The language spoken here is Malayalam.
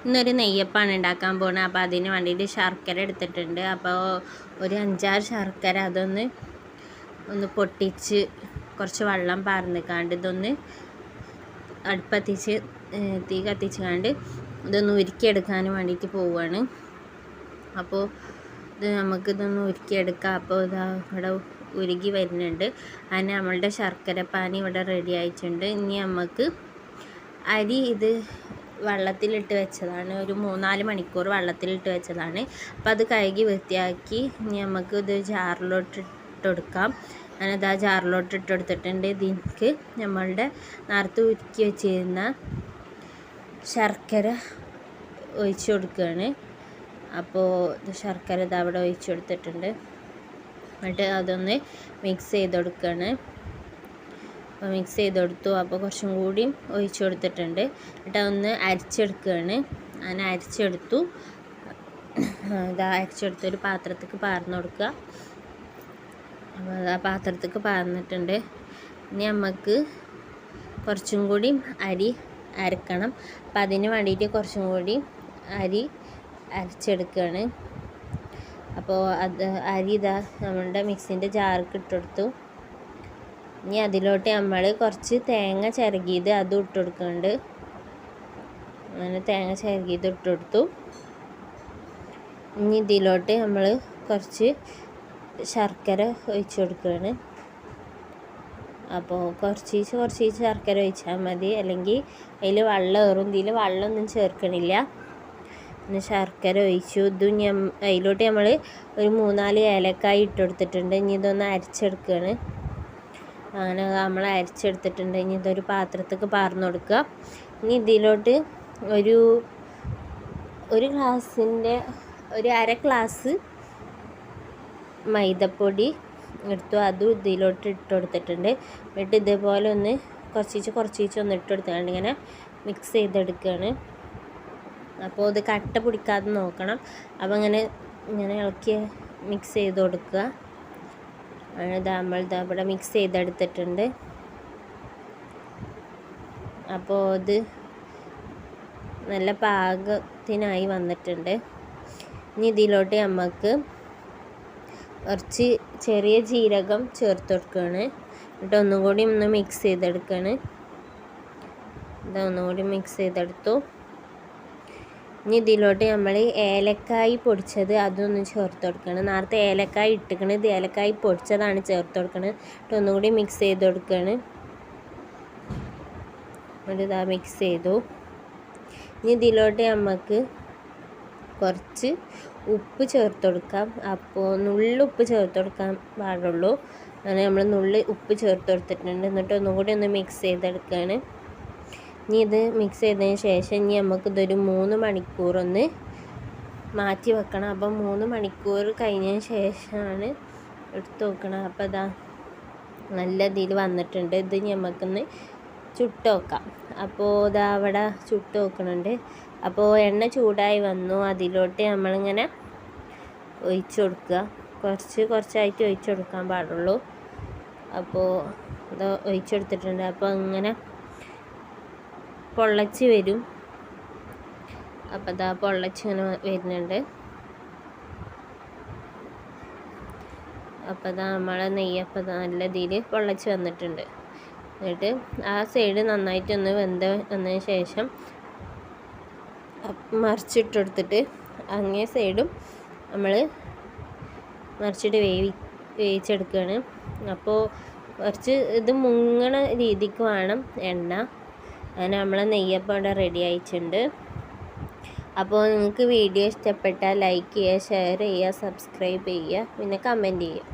ഇന്നൊരു നെയ്യപ്പാണ് ഉണ്ടാക്കാൻ പോകുന്നത്. അപ്പോൾ അതിന് വേണ്ടിയിട്ട് ശർക്കര എടുത്തിട്ടുണ്ട്. അപ്പോൾ ഒരു 5-6 ശർക്കര അതൊന്ന് പൊട്ടിച്ച് കുറച്ച് വെള്ളം പാർന്നിക്കാണ്ട് ഇതൊന്ന് അടുപ്പത്തിച്ച് തീ കത്തിച്ചുകൊണ്ട് ഇതൊന്ന് ഉരുക്കിയെടുക്കാൻ വേണ്ടിയിട്ട് പോവുകയാണ്. അപ്പോൾ ഇത് നമുക്കിതൊന്ന് ഉരുക്കിയെടുക്കാം. അപ്പോൾ ഇതാ ഇവിടെ ഉരുകി വരുന്നുണ്ട്. അതിന് നമ്മളുടെ ശർക്കര പാനി ഇവിടെ റെഡി ആയിട്ടുണ്ട്. ഇനി നമുക്ക് അരി ഇത് വെള്ളത്തിലിട്ട് വെച്ചതാണ്, ഒരു 3-4 മണിക്കൂർ വെള്ളത്തിലിട്ട് വെച്ചതാണ്. അപ്പോൾ അത് കഴുകി വൃത്തിയാക്കി ഇനി നമുക്ക് ഇത് ജാറിലോട്ട് ഇട്ടെടുക്കാം. ഞാനത് ആ ജാറിലോട്ട് ഇട്ടെടുത്തിട്ടുണ്ട്. ഇതിലേക്ക് നമ്മളുടെ നേരത്തെ ഉരുക്കി വെച്ചിരുന്ന ശർക്കര ഒഴിച്ചു കൊടുക്കുകയാണ്. അപ്പോൾ ശർക്കര ഇത് അവിടെ ഒഴിച്ചു കൊടുത്തിട്ടുണ്ട്. എന്നിട്ട് അതൊന്ന് മിക്സ് ചെയ്ത് കൊടുക്കുകയാണ്. അപ്പോൾ മിക്സ് ചെയ്ത് കൊടുത്തു. അപ്പോൾ കുറച്ചും കൂടി ഒഴിച്ചു കൊടുത്തിട്ടുണ്ട്. എന്നിട്ട് അതൊന്ന് അരിച്ചെടുക്കുകയാണ്. അങ്ങനെ അരിച്ചെടുത്തു. ഇതാ അരിച്ചെടുത്ത് ഒരു പാത്രത്തേക്ക് പാർന്ന് കൊടുക്കുക. അപ്പോൾ ആ പാത്രത്തേക്ക് പാർന്നിട്ടുണ്ട്. ഇനി നമുക്ക് കുറച്ചും കൂടി അരി അരക്കണം. അപ്പം അതിന് വേണ്ടിയിട്ട് കുറച്ചും കൂടി അരി അരച്ചെടുക്കുകയാണ്. അപ്പോൾ അത് അരി ഇതാ നമ്മളുടെ മിക്സിൻ്റെ ജാർക്ക് ഇട്ടെടുത്തു. ഇനി അതിലോട്ട് നമ്മൾ കുറച്ച് തേങ്ങ ചിരകിയത് അതും ഇട്ട് കൊടുക്കുന്നുണ്ട്. അങ്ങനെ തേങ്ങ ചിരകിയത് ഇട്ട് കൊടുത്തു. ഇനി ഇതിലോട്ട് നമ്മൾ കുറച്ച് ശർക്കര ഒഴിച്ചു കൊടുക്കുകയാണ്. അപ്പോൾ കുറച്ച് ശർക്കര ഒഴിച്ചാൽ മതി, അല്ലെങ്കിൽ അതിൽ വെള്ളം ഏറും. ഇതിൽ വെള്ളമൊന്നും ചേർക്കണില്ല. പിന്നെ ശർക്കര ഒഴിച്ചു. ഇതും അതിലോട്ട് നമ്മൾ ഒരു 3-4 ഏലക്കായ ഇട്ട് കൊടുത്തിട്ടുണ്ട്. ഇനി ഇതൊന്ന് അരച്ചെടുക്കുകയാണ്. അങ്ങനെ നമ്മൾ അരച്ചെടുത്തിട്ടുണ്ട്. ഇനി ഇതൊരു പാത്രത്തേക്ക് പാർന്ന് കൊടുക്കുക. ഇനി ഇതിലോട്ട് ഒരു ഗ്ലാസിൻ്റെ ഒരു 1/2 ഗ്ലാസ് മൈദപ്പൊടി എടുത്തു. അതും ഇതിലോട്ട് ഇട്ട് കൊടുത്തിട്ടുണ്ട്. എന്നിട്ട് ഇതേപോലെ ഒന്ന് കുറച്ച് ഒന്ന് ഇട്ട് കൊടുത്തുകൊണ്ട് ഇങ്ങനെ മിക്സ് ചെയ്തെടുക്കുകയാണ്. അപ്പോൾ ഇത് കട്ട പിടിക്കാതെ നോക്കണം. അപ്പോൾ ഇങ്ങനെ ഇളക്കി മിക്സ് ചെയ്ത് കൊടുക്കുക. നമ്മൾ ഇവിടെ മിക്സ് ചെയ്തെടുത്തിട്ടുണ്ട്. അപ്പോൾ ഇത് നല്ല പാകത്തിനായി വന്നിട്ടുണ്ട്. ഇനി ഇതിലോട്ട് നമുക്ക് കുറച്ച് ചെറിയ ജീരകം ചേർത്ത് കൊടുക്കുകയാണ്. എന്നിട്ട് ഒന്നുകൂടി ഒന്ന് മിക്സ് ചെയ്തെടുക്കുകയാണ്. ഒന്നുകൂടി മിക്സ് ചെയ്തെടുത്തു. ഇനി ഇതിലോട്ട് നമ്മൾ ഏലക്കായ് പൊടിച്ചത് അതൊന്ന് ചേർത്ത് കൊടുക്കണം. നേരത്തെ ഏലക്കായ് ഇട്ടിക്കണത്, ഇത് ഏലക്കായ് പൊടിച്ചതാണ് ചേർത്ത് കൊടുക്കണത്. എന്നിട്ട് ഒന്നുകൂടി മിക്സ് ചെയ്ത് കൊടുക്കുകയാണ്. എന്നിട്ട് ഇതാ മിക്സ് ചെയ്തു. ഇനി ഇതിലോട്ട് നമുക്ക് കുറച്ച് ഉപ്പ് ചേർത്ത് കൊടുക്കാം. അപ്പോൾ നുള്ളുപ്പ് ചേർത്ത് കൊടുക്കാൻ പാടുള്ളൂ. അങ്ങനെ നമ്മൾ നുള്ളി ഉപ്പ് ചേർത്ത് കൊടുത്തിട്ടുണ്ട്. എന്നിട്ട് ഒന്നുകൂടി ഒന്ന് മിക്സ് ചെയ്തെടുക്കുകയാണ്. ഇനി ഇത് മിക്സ് ചെയ്തതിന് ശേഷം ഇനി നമുക്കിതൊരു 3 മണിക്കൂറൊന്ന് മാറ്റി വെക്കണം. അപ്പം 3 മണിക്കൂർ കഴിഞ്ഞതിന് ശേഷമാണ് എടുത്ത് വെക്കണം. അപ്പോൾ ഇതാ നല്ല ഇതിൽ വന്നിട്ടുണ്ട്. ഇത് നമുക്കൊന്ന് ചുട്ട് വെക്കാം. അപ്പോൾ ഇതാ അവിടെ ചുട്ട് വെക്കണുണ്ട്. അപ്പോൾ എണ്ണ ചൂടായി വന്നു. അതിലോട്ട് നമ്മളിങ്ങനെ ഒഴിച്ചു കൊടുക്കുക. കുറച്ചായിട്ട് ഒഴിച്ചു കൊടുക്കാൻ പാടുള്ളൂ. അപ്പോൾ ഇത് ഒഴിച്ചെടുത്തിട്ടുണ്ട്. അപ്പോൾ ഇങ്ങനെ പൊള്ളച്ച് വരും. അപ്പോൾ ഇതാ പൊള്ളച്ച് ഇങ്ങനെ വരുന്നുണ്ട്. അപ്പോൾ ഇതാ നമ്മളെ നെയ്യപ്പം നല്ല ഇതിൽ പൊള്ളച്ച് വന്നിട്ടുണ്ട്. എന്നിട്ട് ആ സൈഡ് നന്നായിട്ടൊന്ന് വന്നതിന് ശേഷം മറിച്ചിട്ടെടുത്തിട്ട് അങ്ങേ സൈഡും നമ്മൾ മറിച്ചിട്ട് വേവിച്ചെടുക്കുകയാണ്. അപ്പോൾ കുറച്ച് ഇത് മുങ്ങണ രീതിക്ക് വേണം എണ്ണ. അങ്ങനെ നമ്മളെ നെയ്യപ്പം ഇവിടെ റെഡി ആയിട്ടുണ്ട്. അപ്പോൾ നിങ്ങൾക്ക് വീഡിയോ ഇഷ്ടപ്പെട്ടാൽ ലൈക്ക് ചെയ്യുക, ഷെയർ ചെയ്യുക, സബ്സ്ക്രൈബ് ചെയ്യുക, പിന്നെ കമൻറ്റ് ചെയ്യുക.